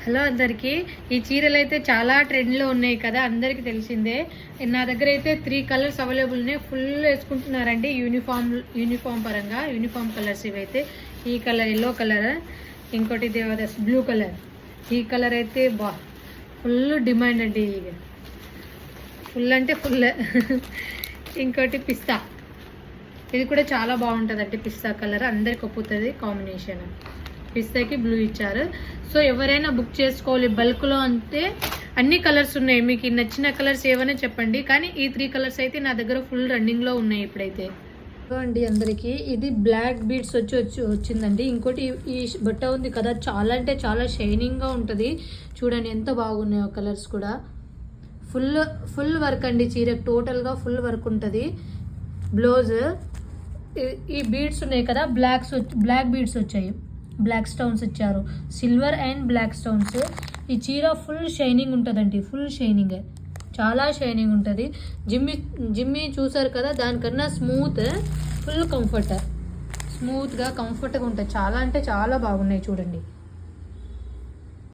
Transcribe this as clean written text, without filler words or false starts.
Hello అందరికీ. ఈ చీరలు అయితే చాలా ట్రెండ్లో ఉన్నాయి కదా, అందరికీ తెలిసిందే. నా దగ్గర అయితే 3 కలర్స్ అవైలబుల్ ఉన్నాయి. ఫుల్ వేసుకుంటున్నారండి యూనిఫామ్ పరంగా. యూనిఫామ్ కలర్స్ ఇవైతే ఈ కలర్ ఎల్లో కలర్, ఇంకోటి దేవదాస్ బ్లూ కలర్. ఈ కలర్ అయితే ఫుల్ డిమాండ్ అండి, ఫుల్ అంటే ఫుల్. ఇంకోటి పిస్తా, ఇది కూడా చాలా బాగుంటుంది అండి. పిస్తా కలర్ అందరికి ఒప్పుతుంది కాంబినేషన్. పిస్తాకి బ్లూ ఇచ్చారు. సో ఎవరైనా బుక్ చేసుకోవాలి బల్క్లో అంటే అన్ని కలర్స్ ఉన్నాయి. మీకు నచ్చిన కలర్స్ ఏమైనా చెప్పండి, కానీ ఈ 3 కలర్స్ అయితే నా దగ్గర ఫుల్ రన్నింగ్లో ఉన్నాయి ఇప్పుడైతే. అండి అందరికీ ఇది బ్లాక్ బీడ్స్ వచ్చిందండి. ఇంకోటి ఈ బట్ట ఉంది కదా, చాలా అంటే చాలా షైనింగ్గా ఉంటుంది. చూడండి ఎంత బాగున్నాయో కలర్స్ కూడా. ఫుల్ వర్క్ అండి చీర, టోటల్గా ఫుల్ వర్క్ ఉంటుంది. బ్లౌజ్ ఈ బీడ్స్ ఉన్నాయి కదా, బ్లాక్ బీడ్స్ వచ్చాయి, బ్లాక్ స్టోన్స్ ఇచ్చారు, సిల్వర్ అండ్ బ్లాక్ స్టోన్స్. ఈ చీర ఫుల్ షైనింగ్ ఉంటుందండి, ఫుల్ షైనింగ్, చాలా షైనింగ్ ఉంటుంది. జిమ్మి చూసారు కదా, దానికన్నా ఫుల్ స్మూత్గా కంఫర్ట్గా ఉంటుంది. చాలా అంటే చాలా బాగున్నాయి చూడండి.